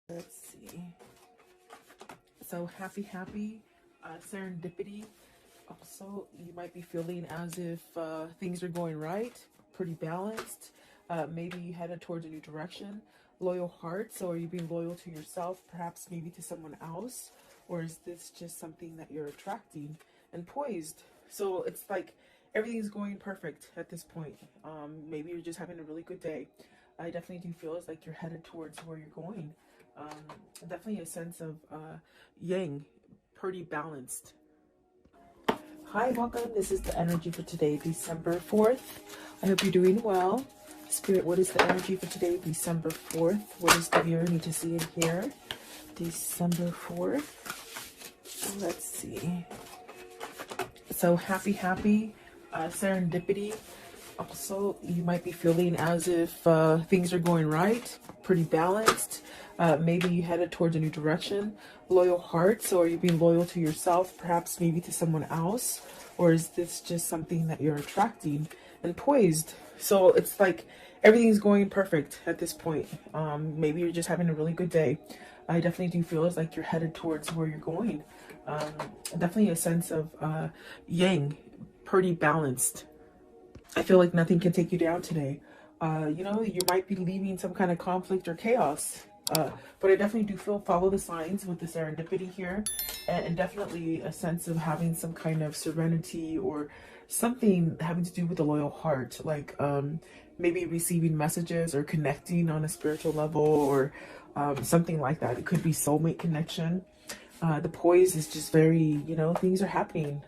Let's see. So happy serendipity. Also, you might be feeling as if things are going right, pretty balanced. Maybe you headed towards a new direction. Loyal heart. So, are you being loyal to yourself, perhaps maybe to someone else? Or is this just something that you're attracting? And poised. So, it's like everything's going perfect at this point. Maybe you're just having a really good day. I definitely do feel it's like you're headed towards where you're going. Definitely a sense of yang, pretty balanced. Hi, welcome. This is the energy for today, December 4th. I hope you're doing well. Spirit, what is the energy for today, December 4th? What does the viewer need to see and hear? December 4th. Let's see. So happy serendipity. Also, you might be feeling as if things are going right, pretty balanced. Maybe you headed towards a new direction. Loyal heart. So are you being loyal to yourself, perhaps maybe to someone else? Or is this just something that you're attracting? And poised. So it's like everything's going perfect at this point. Maybe you're just having a really good day. I definitely do feel it's like you're headed towards where you're going. Definitely a sense of yang, pretty balanced. I feel like nothing can take you down today. You might be leaving some kind of conflict or chaos. But I definitely do feel follow the signs with the serendipity here, and definitely a sense of having some kind of serenity or something having to do with the loyal heart, like maybe receiving messages or connecting on a spiritual level or something like that. It could be soulmate connection. The poise is just very, things are happening.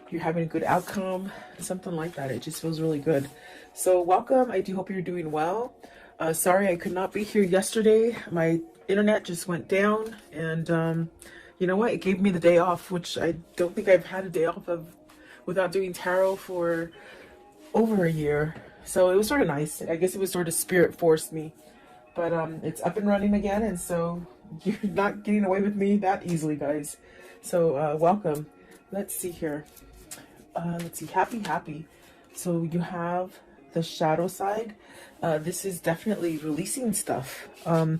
You're having a good outcome, something like that. It just feels really good. So welcome. I do hope you're doing well. Sorry I could not be here yesterday. My internet just went down, and you know what? It gave me the day off, which I don't think I've had a day off of without doing tarot for over a year. So it was sort of nice. I guess it was sort of spirit forced me. But it's up and running again, and so you're not getting away with me that easily, guys. So welcome. Let's see here. Let's see. Happy. So you have the shadow side. This is definitely releasing stuff. Are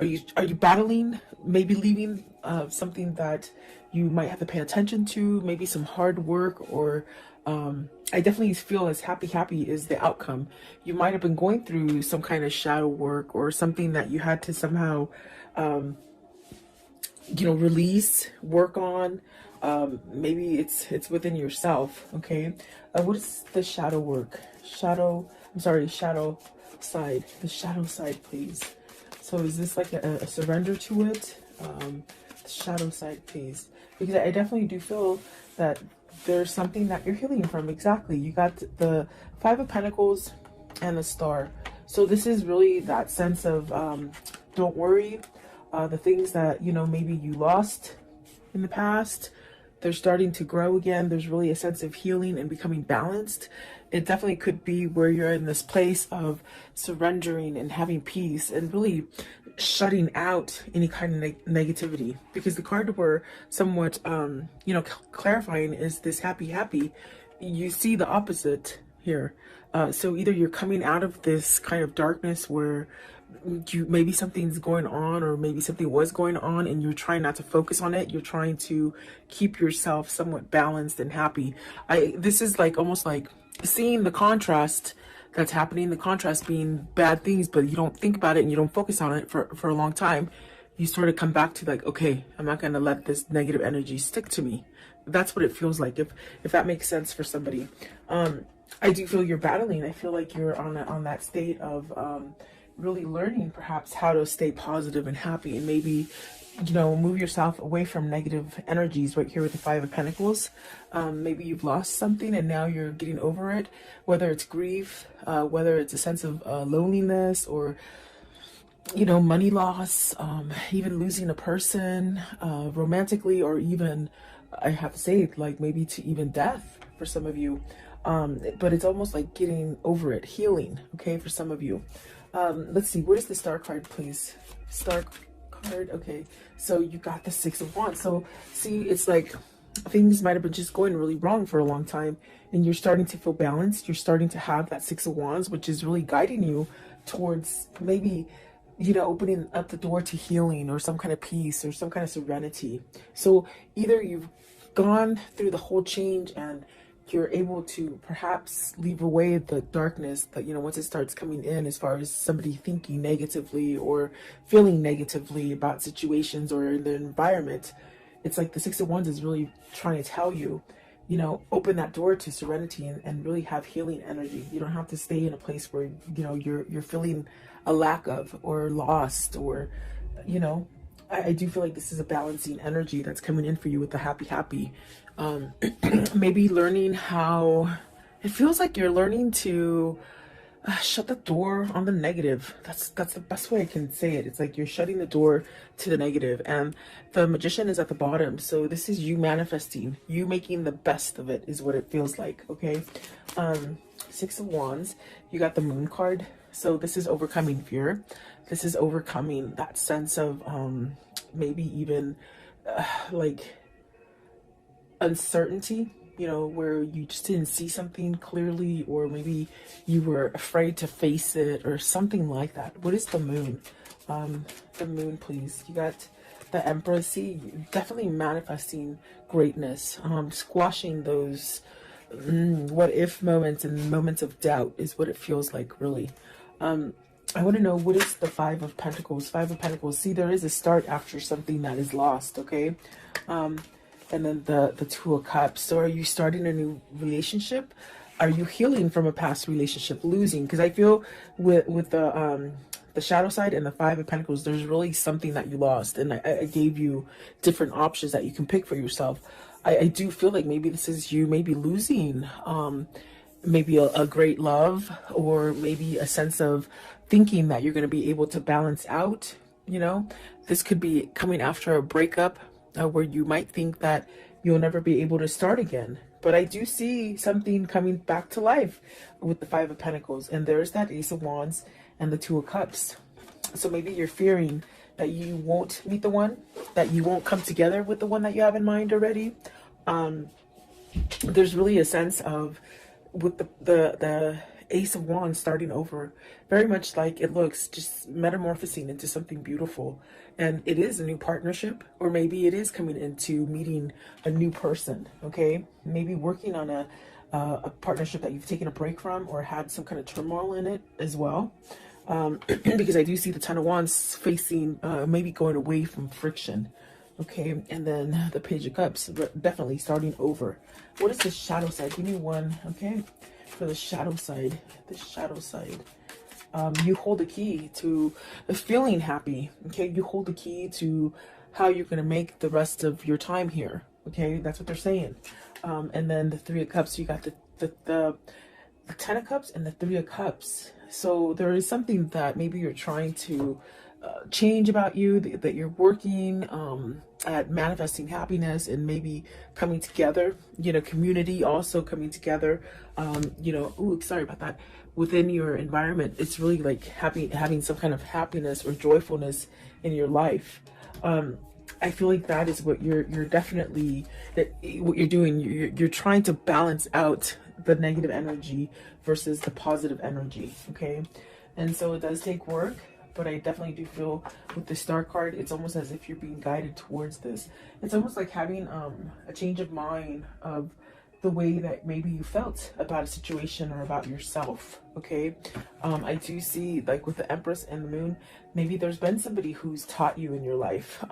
you battling, maybe leaving something that you might have to pay attention to, maybe some hard work, or I definitely feel as happy is the outcome. You might have been going through some kind of shadow work or something that you had to somehow release, work on. Maybe it's within yourself. Okay. What is the shadow work? Shadow side. The shadow side, please. So is this like a surrender to it? The shadow side, please. Because I definitely do feel that there's something that you're healing from. Exactly. You got the Five of Pentacles and the Star. So this is really that sense of don't worry. The things that, maybe you lost in the past, they're starting to grow again. There's really a sense of healing and becoming balanced. It definitely could be where you're in this place of surrendering and having peace and really shutting out any kind of negativity. Because the card we're somewhat, clarifying is this happy. You see the opposite here. So either you're coming out of this kind of darkness where maybe something's going on, or maybe something was going on and you're trying not to focus on it. You're trying to keep yourself somewhat balanced and happy. This is like almost like seeing the contrast that's happening, the contrast being bad things, but you don't think about it and you don't focus on it for a long time. You sort of come back to like, okay, I'm not going to let this negative energy stick to me. That's what it feels like, if that makes sense for somebody. I do feel you're battling. I feel like you're on that state of really learning perhaps how to stay positive and happy, and maybe move yourself away from negative energies. Right here with the Five of Pentacles, maybe you've lost something and now you're getting over it, whether it's grief, whether it's a sense of loneliness, or money loss, even losing a person romantically, or even, I have to say, like maybe to even death for some of you. But it's almost like getting over it, healing, okay, for some of you. Let's see, what is the Star card, please? Star card, okay. So you got the Six of Wands. So see, it's like things might have been just going really wrong for a long time, and you're starting to feel balanced. You're starting to have that Six of Wands, which is really guiding you towards maybe you know, opening up the door to healing or some kind of peace or some kind of serenity. So either you've gone through the whole change and you're able to perhaps leave away the darkness that, you know, once it starts coming in, as far as somebody thinking negatively or feeling negatively about situations or the environment. It's like the Six of Wands is really trying to tell you, you know, open that door to serenity and really have healing energy. You don't have to stay in a place where, you know, you're feeling a lack of or lost or, you know, I do feel like this is a balancing energy that's coming in for you with the happy. Maybe learning how, it feels like you're learning to shut the door on the negative. That's the best way I can say it. It's like you're shutting the door to the negative, and the Magician is at the bottom. So this is you manifesting, you making the best of it is what it feels like. Okay. Six of Wands, you got the Moon card. So this is overcoming fear. This is overcoming that sense of maybe even like uncertainty, you know, where you just didn't see something clearly, or maybe you were afraid to face it or something like that. What is the Moon? The Moon, please. You got the Empress. See, definitely manifesting greatness, squashing those what if moments and moments of doubt is what it feels like, really. I want to know, what is the Five of Pentacles? Five of Pentacles. See, there is a start after something that is lost, okay? And then the Two of Cups. So are you starting a new relationship? Are you healing from a past relationship, losing? Because I feel with the shadow side and the Five of Pentacles, there's really something that you lost. And I gave you different options that you can pick for yourself. I do feel like maybe this is you maybe losing maybe a great love, or maybe a sense of thinking that you're going to be able to balance out, you know. This could be coming after a breakup where you might think that you'll never be able to start again. But I do see something coming back to life with the Five of Pentacles, and there's that Ace of Wands and the Two of Cups. So maybe you're fearing that you won't meet the one, that you won't come together with the one that you have in mind already. There's really a sense of, with the Ace of Wands starting over, very much like it looks, just metamorphosing into something beautiful. And it is a new partnership, or maybe it is coming into meeting a new person, okay? Maybe working on a partnership that you've taken a break from or had some kind of turmoil in it as well. Because I do see the Ten of Wands facing, maybe going away from friction. Okay, and then the Page of Cups, definitely starting over. What is the shadow side? Give me one, okay? For the shadow side, you hold the key to feeling happy, okay? You hold the key to how you're going to make the rest of your time here, okay? That's what they're saying. And then the Three of Cups, you got the Ten of Cups and the Three of Cups. So there is something that maybe you're trying to change about you, that you're working at manifesting happiness and maybe coming together, you know, community also coming together, you know, ooh, sorry about that, within your environment. It's really like having some kind of happiness or joyfulness in your life. I feel like that is what you're definitely, what you're doing. You're trying to balance out the negative energy versus the positive energy, okay? And so it does take work. But I definitely do feel with the Star card, it's almost as if you're being guided towards this. It's almost like having a change of mind of the way that maybe you felt about a situation or about yourself, okay? I do see, like with the Empress and the Moon, maybe there's been somebody who's taught you in your life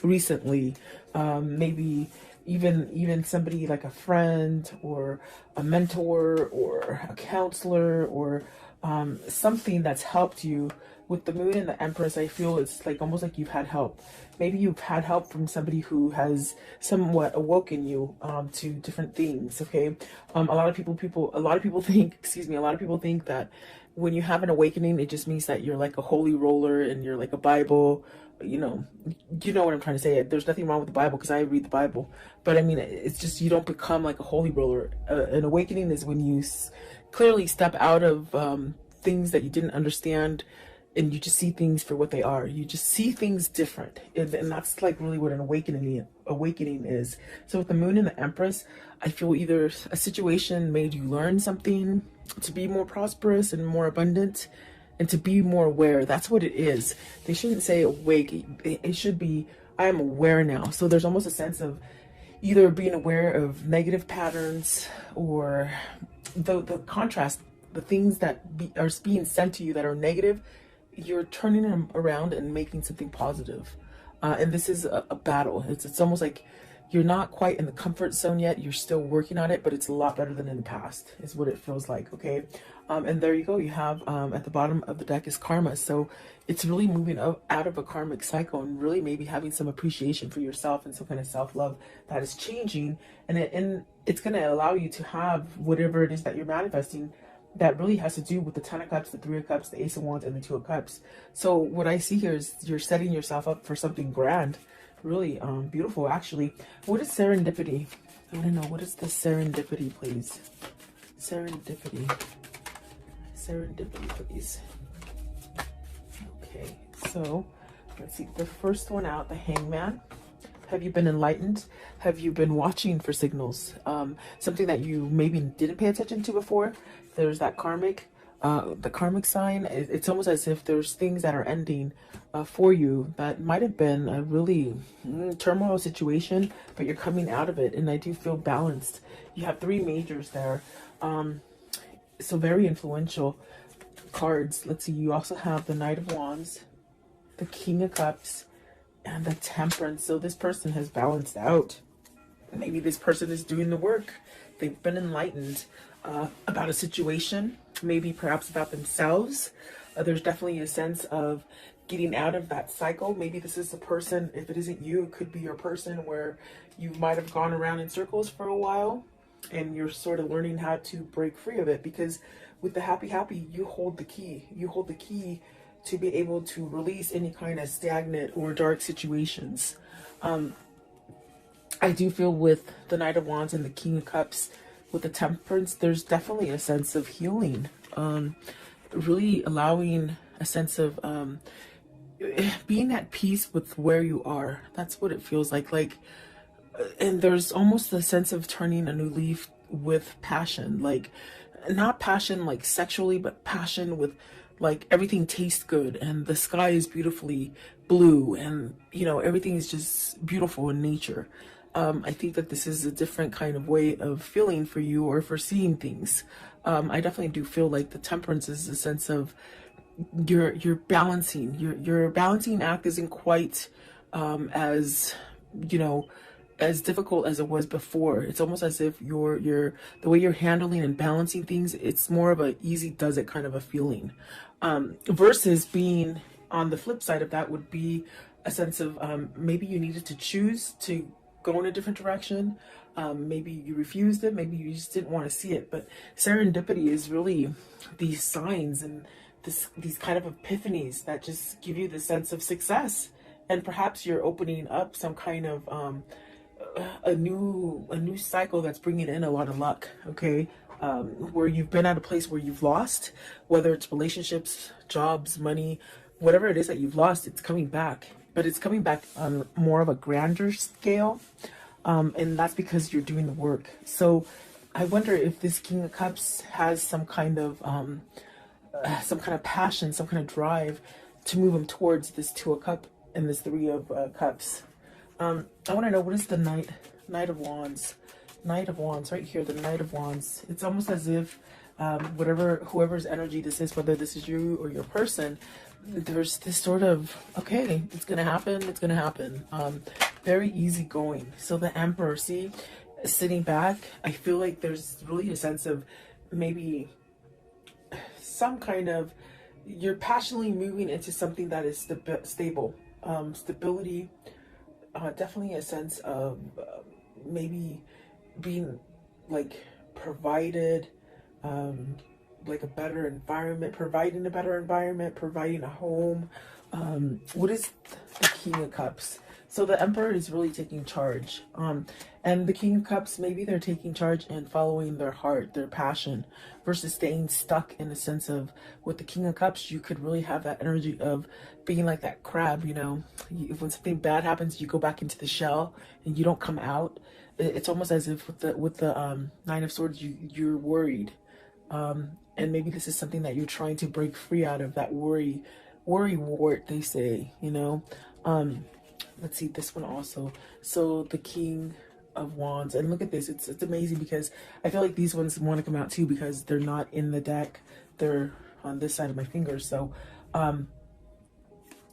recently. Maybe even somebody like a friend or a mentor or a counselor, or something that's helped you. With the Moon and the Empress, I feel it's like almost like you've had help. Maybe you've had help from somebody who has somewhat awoken you to different things. Okay, a lot of people think, a lot of people think that when you have an awakening, it just means that you're like a holy roller and you're like a Bible. You know what I'm trying to say. There's nothing wrong with the Bible because I read the Bible, but I mean, it's just you don't become like a holy roller. An awakening is when you clearly step out of things that you didn't understand, and you just see things for what they are. You just see things different, and that's like really what an awakening is. So with the Moon and the Empress, I feel either a situation made you learn something to be more prosperous and more abundant, and to be more aware. That's what it is. They shouldn't say awake. It should be, I am aware now. So there's almost a sense of either being aware of negative patterns, or the contrast, the things that are being sent to you that are negative, you're turning them around and making something positive. And this is a battle. It's almost like you're not quite in the comfort zone yet. You're still working on it, but it's a lot better than in the past, is what it feels like. Okay. And there you go. You have at the bottom of the deck is karma. So it's really moving out of a karmic cycle, and really maybe having some appreciation for yourself and some kind of self-love that is changing. And it's going to allow you to have whatever it is that you're manifesting that really has to do with the 10 of Cups, the 3 of Cups, the Ace of Wands, and the 2 of Cups. So what I see here is you're setting yourself up for something grand. Really beautiful, actually. What is serendipity? I want to know, what is the serendipity, please? Serendipity. Serendipity, please. Okay, so let's see. The first one out, the Hangman. Have you been enlightened? Have you been watching for signals? Something that you maybe didn't pay attention to before. There's that karmic, the karmic sign. It's almost as if there's things that are ending for you that might have been a really turmoil situation, but you're coming out of it. And I do feel balanced. You have 3 majors there. So very influential cards. Let's see. You also have the Knight of Wands, the King of Cups, and the Temperance. So this person has balanced out. Maybe this person is doing the work. They've been enlightened about a situation, maybe perhaps about themselves. There's definitely a sense of getting out of that cycle. Maybe this is a person, if it isn't you, it could be your person, where you might have gone around in circles for a while and you're sort of learning how to break free of it. Because with the happy, you hold the key. You hold the key to be able to release any kind of stagnant or dark situations. I do feel with the Knight of Wands and the King of Cups, with the Temperance, there's definitely a sense of healing. Really allowing a sense of being at peace with where you are. That's what it feels like. And there's almost a sense of turning a new leaf with passion. Like, not passion like sexually, but passion with like everything tastes good and the sky is beautifully blue, and you know, everything is just beautiful in nature. I think that this is a different kind of way of feeling for you, or for seeing things. I definitely do feel like the Temperance is a sense of you're balancing. Your balancing act isn't quite as, you know, as difficult as it was before. It's almost as if the way you're handling and balancing things, it's more of a easy does it kind of a feeling. Versus being on the flip side of that would be a sense of maybe you needed to choose to go in a different direction. Maybe you refused it, maybe you just didn't want to see it. But serendipity is really these signs and these kind of epiphanies that just give you the sense of success. And perhaps you're opening up some kind of a new cycle that's bringing in a lot of luck. Okay. Where you've been at a place where you've lost, whether it's relationships, jobs, money, whatever it is that you've lost, it's coming back. But it's coming back on more of a grander scale. And that's because you're doing the work. So I wonder if this King of Cups has some kind of passion, some kind of drive to move him towards this 2 of Cups and this 3 of Cups. I want to know, what is the Knight of Wands? Knight of Wands, right here, the Knight of Wands. It's almost as if whoever's energy this is, whether this is you or your person, there's this sort of, okay, it's gonna happen, it's gonna happen. Very easygoing. So the Emperor, see, sitting back, I feel like there's really a sense of maybe some kind of, you're passionately moving into something that is stable. Stability, definitely a sense of maybe being like provided, like a better environment, providing a better environment, providing a home. What is the King of Cups? So the Emperor is really taking charge. And the King of Cups, maybe they're taking charge and following their heart, their passion, versus staying stuck in the sense of, with the King of Cups, you could really have that energy of being like that crab, you know, when something bad happens, you go back into the shell and you don't come out. It's almost as if with the 9 of Swords, you're worried. And maybe this is something that you're trying to break free out of, that worry wart, they say, you know. Let's see this one also. So the King of Wands, and look at this, it's amazing because I feel like these ones want to come out too because they're not in the deck, they're on this side of my finger. So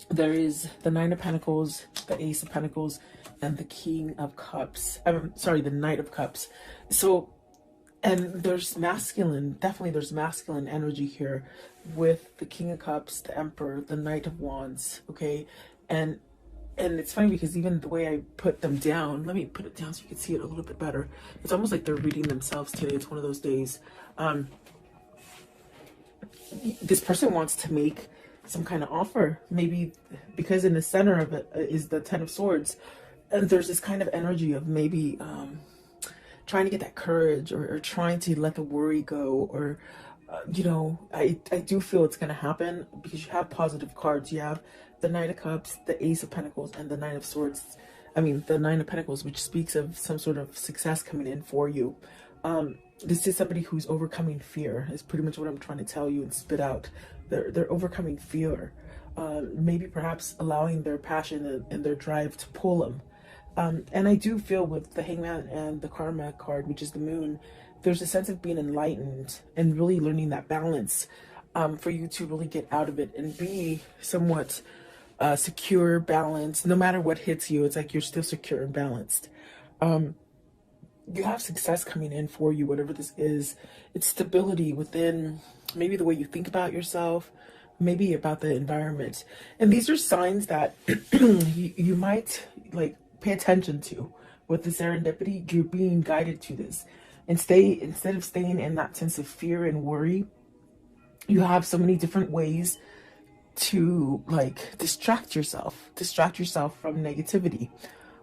there is the Nine of Pentacles, the Ace of Pentacles, and the King of Cups. I'm sorry, the Knight of Cups. So, and there's masculine, definitely there's masculine energy here with the King of Cups, the Emperor, the Knight of Wands, okay? And it's funny because even the way I put them down, let me put it down so you can see it a little bit better. It's almost like they're reading themselves today. It's one of those days. This person wants to make some kind of offer, maybe because in the center of it is the Ten of Swords, and there's this kind of energy of maybe trying to get that courage, or trying to let the worry go, or you know, I do feel it's going to happen because you have positive cards. You have the Knight of Cups, the Ace of Pentacles, and the Nine of Swords. I mean, the Nine of Pentacles, which speaks of some sort of success coming in for you. This is somebody who's overcoming fear, is pretty much what I'm trying to tell you and spit out. They're overcoming fear. Maybe perhaps allowing their passion and their drive to pull them. And I do feel with the Hangman and the Karma card, which is the Moon, there's a sense of being enlightened and really learning that balance for you to really get out of it and be somewhat secure, balanced. No matter what hits you, it's like you're still secure and balanced. You have success coming in for you, whatever this is. It's stability within maybe the way you think about yourself, maybe about the environment. And these are signs that you might like pay attention to. With the serendipity, you're being guided to this. And instead of staying in that sense of fear and worry, you have so many different ways to like distract yourself from negativity.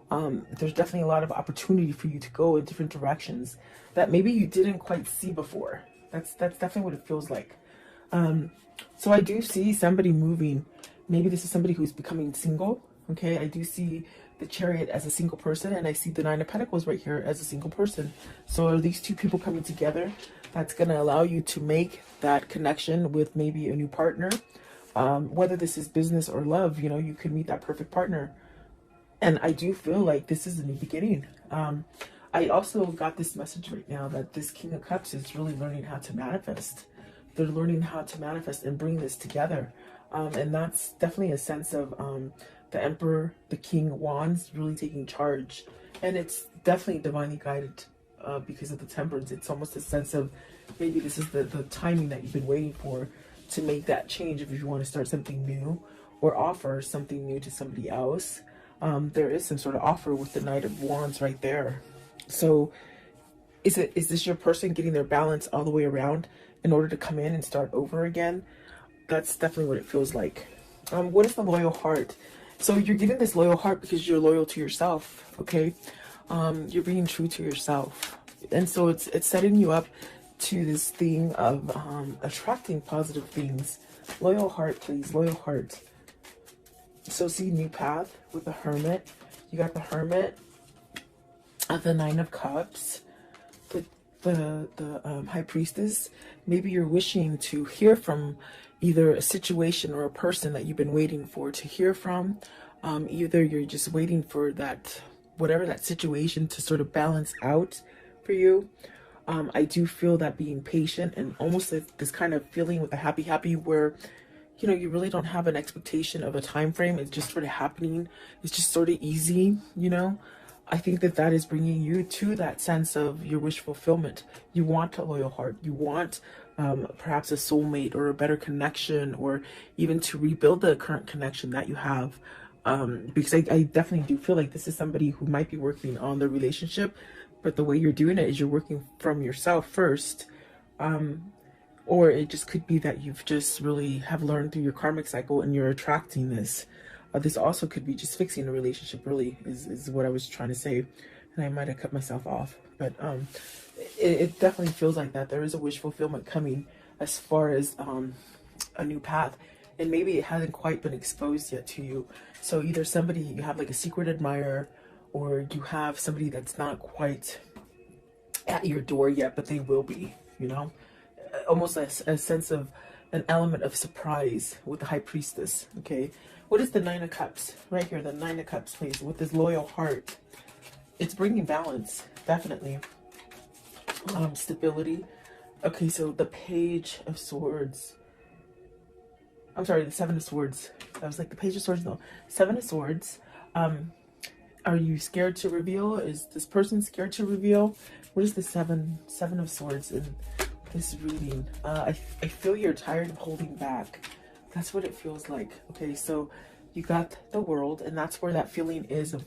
There's definitely a lot of opportunity for you to go in different directions that maybe you didn't quite see before. That's definitely what it feels like. So I do see somebody moving. Maybe this is somebody who's becoming single. Okay, I do see the Chariot as a single person, and I see the Nine of Pentacles right here as a single person. So are these two people coming together? That's going to allow you to make that connection with maybe a new partner. Whether this is business or love, you know, you could meet that perfect partner. And I do feel like this is a new beginning. I also got this message right now that this King of Cups is really learning how to manifest. They're learning how to manifest and bring this together. And that's definitely a sense of the Emperor, the King of Wands, really taking charge. And it's definitely divinely guided because of the Temperance. It's almost a sense of maybe this is the timing that you've been waiting for to make that change if you want to start something new or offer something new to somebody else. There is some sort of offer with the Knight of Wands right there. So is this your person getting their balance all the way around in order to come in and start over again? That's definitely what it feels like. What is the loyal heart? So you're getting this loyal heart because you're loyal to yourself, okay? You're being true to yourself. And so it's setting you up to this thing of attracting positive things. Loyal heart, please, loyal heart. So see new path with the Hermit. You got the Hermit, the Nine of Cups, the High Priestess. Maybe you're wishing to hear from either a situation or a person that you've been waiting for to hear from. Either you're just waiting for that, whatever that situation to sort of balance out for you. I do feel that being patient and almost this kind of feeling with the happy where, you know, you really don't have an expectation of a time frame. It's just sort of happening. It's just sort of easy, you know. I think that is bringing you to that sense of your wish fulfillment. You want a loyal heart. You want perhaps a soulmate or a better connection, or even to rebuild the current connection that you have. Because I definitely do feel like this is somebody who might be working on the relationship, but the way you're doing it is you're working from yourself first. Or it just could be that you've just really have learned through your karmic cycle and you're attracting this. This also could be just fixing a relationship, really, is what I was trying to say. And I might have cut myself off. But it definitely feels like that. There is a wish fulfillment coming as far as a new path. And maybe it hasn't quite been exposed yet to you. So either somebody, you have like a secret admirer, or you have somebody that's not quite at your door yet, but they will be, you know. almost a sense of an element of surprise with the High Priestess. Okay, what is the Nine of Cups right here? The Nine of Cups, please, with this loyal heart. It's bringing balance, definitely. Stability. Okay, so the Page of Swords. I'm sorry, the Seven of Swords. I was like, the Page of Swords, no. Seven of Swords. Are you scared to reveal? Is this person scared to reveal? What is the Seven of Swords in this reading? I feel you're tired of holding back. That's what it feels like. Okay, so you got the World, and that's where that feeling is of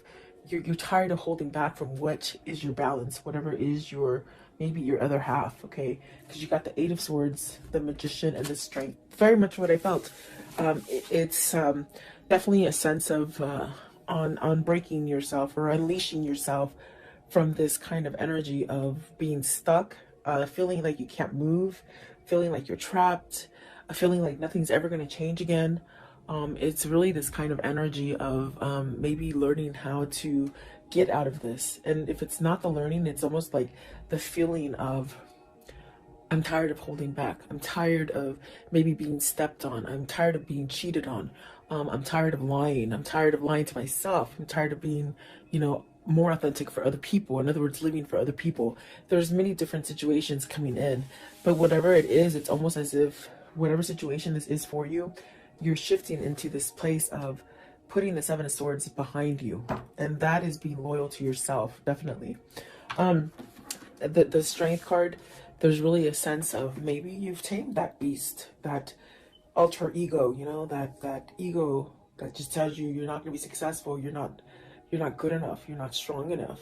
you're tired of holding back from what is your balance, whatever is your, maybe your other half, okay? Because you got the Eight of Swords, the Magician, and the Strength. Very much what I felt. It's definitely a sense of on breaking yourself or unleashing yourself from this kind of energy of being stuck, feeling like you can't move, feeling like you're trapped, feeling like nothing's ever going to change again. It's really this kind of energy of maybe learning how to get out of this. And if it's not the learning, it's almost like the feeling of, I'm tired of holding back. I'm tired of maybe being stepped on. I'm tired of being cheated on. I'm tired of lying. I'm tired of lying to myself. I'm tired of being, you know, more authentic for other people. In other words, living for other people. There's many different situations coming in, but whatever it is, it's almost as if whatever situation this is for you, you're shifting into this place of putting the Seven of Swords behind you. And that is being loyal to yourself, definitely. The Strength card, there's really a sense of maybe you've tamed that beast, that alter ego, you know, that ego that just tells you you're not going to be successful, you're not good enough, you're not strong enough.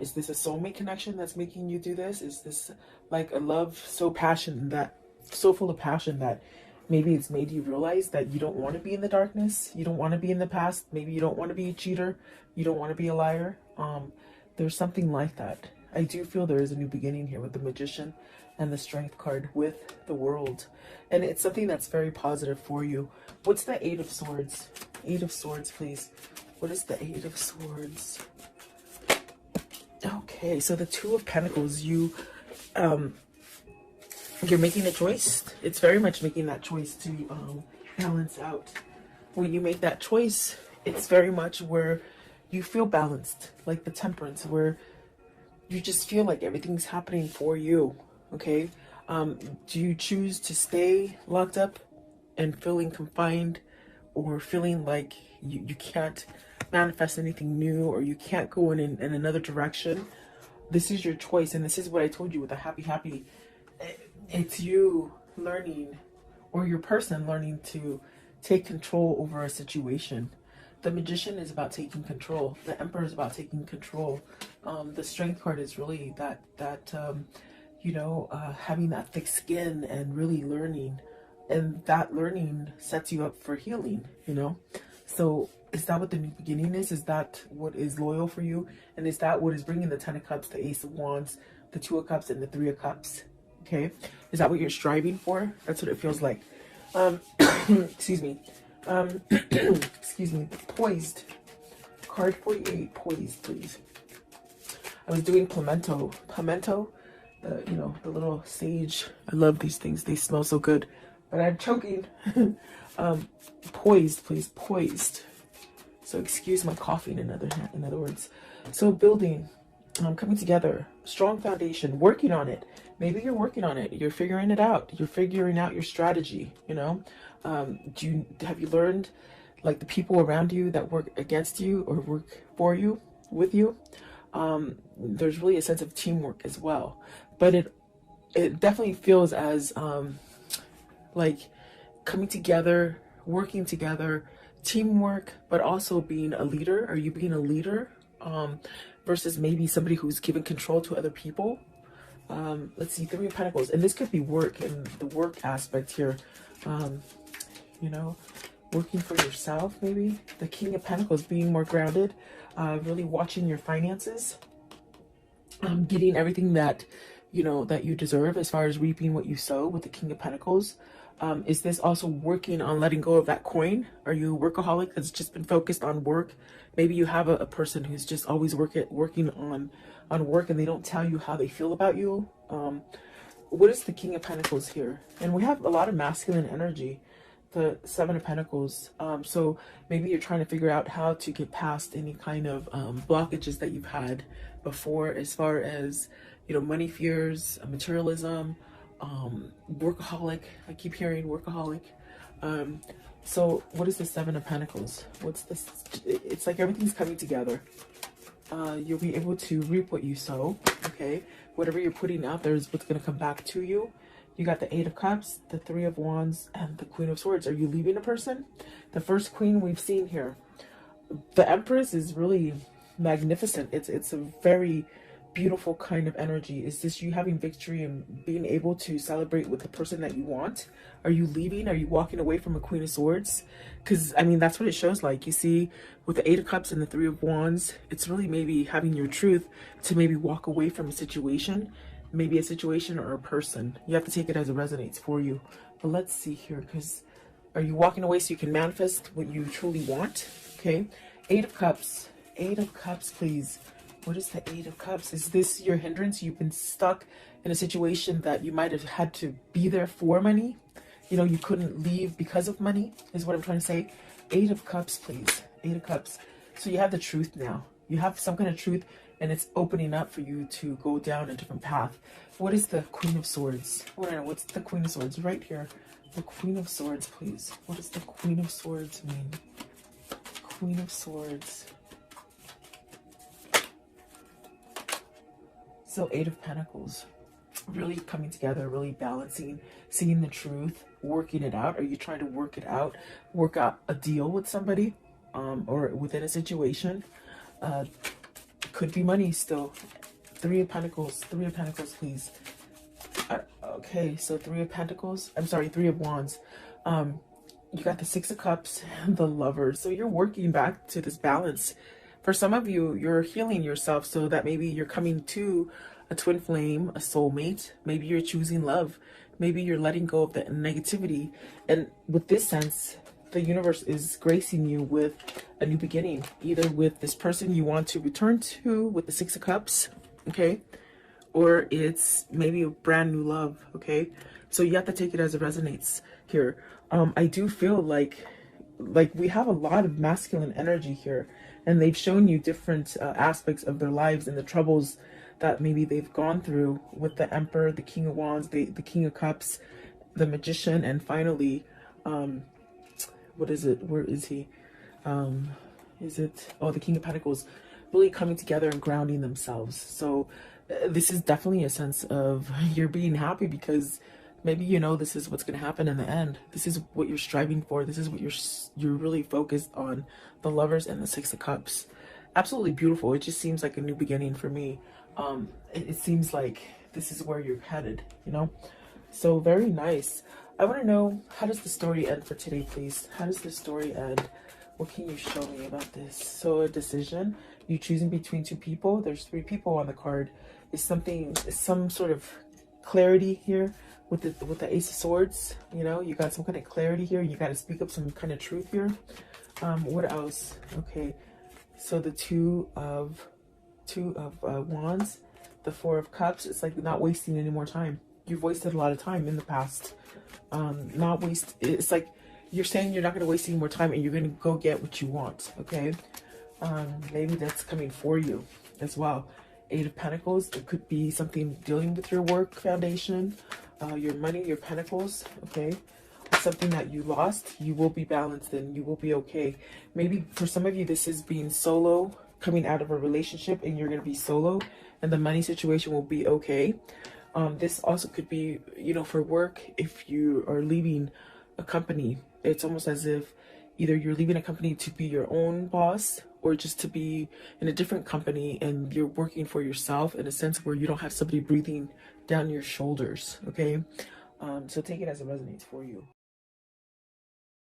Is this a soulmate connection that's making you do this? Is this like a love so full of passion that maybe it's made you realize that you don't want to be in the darkness, you don't want to be in the past, maybe you don't want to be a cheater, you don't want to be a liar? There's something like that. I do feel there is a new beginning here with the Magician and the Strength card with the World. And it's something that's very positive for you. What's the Eight of Swords? Eight of Swords, please. What is the Eight of Swords? Okay, so the Two of Pentacles, you're making a choice. It's very much making that choice to balance out. When you make that choice, it's very much where you feel balanced, like the Temperance, where you just feel like everything's happening for you, okay? Do you choose to stay locked up and feeling confined, or feeling like you can't manifest anything new, or you can't go in another direction? This is your choice, and this is what I told you with the happy. It's you learning, or your person learning to take control over a situation. The Magician is about taking control. The Emperor is about taking control. The Strength card is really that having that thick skin and really learning. And that learning sets you up for healing, you know? So is that what the new beginning is? Is that what is loyal for you? And is that what is bringing the Ten of Cups, the Ace of Wands, the Two of Cups, and the Three of Cups? Okay? Is that what you're striving for? That's what it feels like. Excuse me. Excuse me. Poised. Card 48. Poised, please. I was doing pimento. Pimento, the little sage. I love these things. They smell so good. But I'm choking. Poised, please. Poised. So excuse my coughing, in other words. So building, coming together, strong foundation, working on it. Maybe you're working on it. You're figuring it out. You're figuring out your strategy, you know? Have you learned, like, the people around you that work against you or work for you, with you? There's really a sense of teamwork as well. But it definitely feels as, like, coming together, working together, teamwork, but also being a leader. Are you being a leader? Versus maybe somebody who's giving control to other people. Let's see, Three of Pentacles. And this could be work, and the work aspect here. Working for yourself, maybe. The King of Pentacles, being more grounded. Really watching your finances. Getting everything that you deserve, as far as reaping what you sow with the King of Pentacles. Is this also working on letting go of that coin? Are you a workaholic that's just been focused on work? Maybe you have a person who's just always working on work, and they don't tell you how they feel about you. what is the King of Pentacles here? And we have a lot of masculine energy, the Seven of Pentacles. So maybe you're trying to figure out how to get past any kind of blockages that you've had before, as far as, you know, money fears, materialism, workaholic. I keep hearing workaholic. So what is the Seven of Pentacles? What's this? It's like everything's coming together. You'll be able to reap what you sow. Okay, whatever you're putting out there is what's going to come back to you. You got the Eight of Cups, the Three of Wands, and the Queen of Swords. Are you leaving a person? The first queen we've seen here. The Empress is really magnificent. It's a very beautiful kind of energy. Is this you having victory and being able to celebrate with the person that you want? Are you leaving? Are you walking away from a Queen of Swords? Because, I mean, that's what it shows like. You see, with the Eight of Cups and the Three of Wands, it's really maybe having your truth to maybe walk away from a situation, maybe a situation or a person. You have to take it as it resonates for you. But let's see here, because are you walking away so you can manifest what you truly want? Okay, Eight of Cups. Eight of Cups, please. What is the Eight of Cups? Is this your hindrance? You've been stuck in a situation that you might have had to be there for money. You know, you couldn't leave because of money, is what I'm trying to say. Eight of Cups, please. Eight of Cups. So you have the truth now. You have some kind of truth, and it's opening up for you to go down a different path. What is the Queen of Swords? What's the Queen of Swords? Right here. The Queen of Swords, please. What does the Queen of Swords mean? Queen of Swords. So Eight of Pentacles. Really coming together, really balancing, seeing the truth, working it out. Are you trying to work it out? Work out a deal with somebody, or within a situation? Could be money still. Three of Pentacles. Three of Pentacles, please. Okay, so Three of Pentacles. I'm sorry, Three of Wands. You got the Six of Cups and the Lovers. So you're working back to this balance. For some of you, you're healing yourself so that maybe you're coming to a twin flame, a soulmate. Maybe you're choosing love. Maybe you're letting go of the negativity. And with this sense, the universe is gracing you with a new beginning, either with this person you want to return to with the Six of Cups, okay? Or it's maybe a brand new love, okay? So you have to take it as it resonates here. I do feel like we have a lot of masculine energy here, and they've shown you different aspects of their lives and the troubles that maybe they've gone through with the Emperor, the King of Wands, the King of Cups, the Magician, and finally, what is it? Where is he? Is it? Oh, the King of Pentacles, really coming together and grounding themselves. So this is definitely a sense of you're being happy because maybe you know this is what's going to happen in the end. This is what you're striving for. This is what you're really focused on. The Lovers and the Six of Cups. Absolutely beautiful. It just seems like a new beginning for me. It seems like this is where you're headed, you know? So very nice. I want to know, how does the story end for today, please? How does the story end? What can you show me about this? So a decision, you choosing between two people. There's three people on the card. Is some sort of clarity here with the Ace of Swords? You know, you got some kind of clarity here. You got to speak up some kind of truth here. What else? Okay, so the Two of Wands, the Four of Cups. It's like not wasting any more time. You've wasted a lot of time in the past. It's like you're saying you're not going to waste any more time and you're going to go get what you want. Okay, maybe that's coming for you as well. Eight of Pentacles. It could be something dealing with your work foundation, your money, your pentacles. Okay, something that you lost. You will be balanced and you will be okay. Maybe for some of you this is being solo, coming out of a relationship, and you're going to be solo and the money situation will be okay. This also could be, you know, for work. If you are leaving a company, it's almost as if either you're leaving a company to be your own boss or just to be in a different company and you're working for yourself in a sense where you don't have somebody breathing down your shoulders. Okay, so take it as it resonates for you.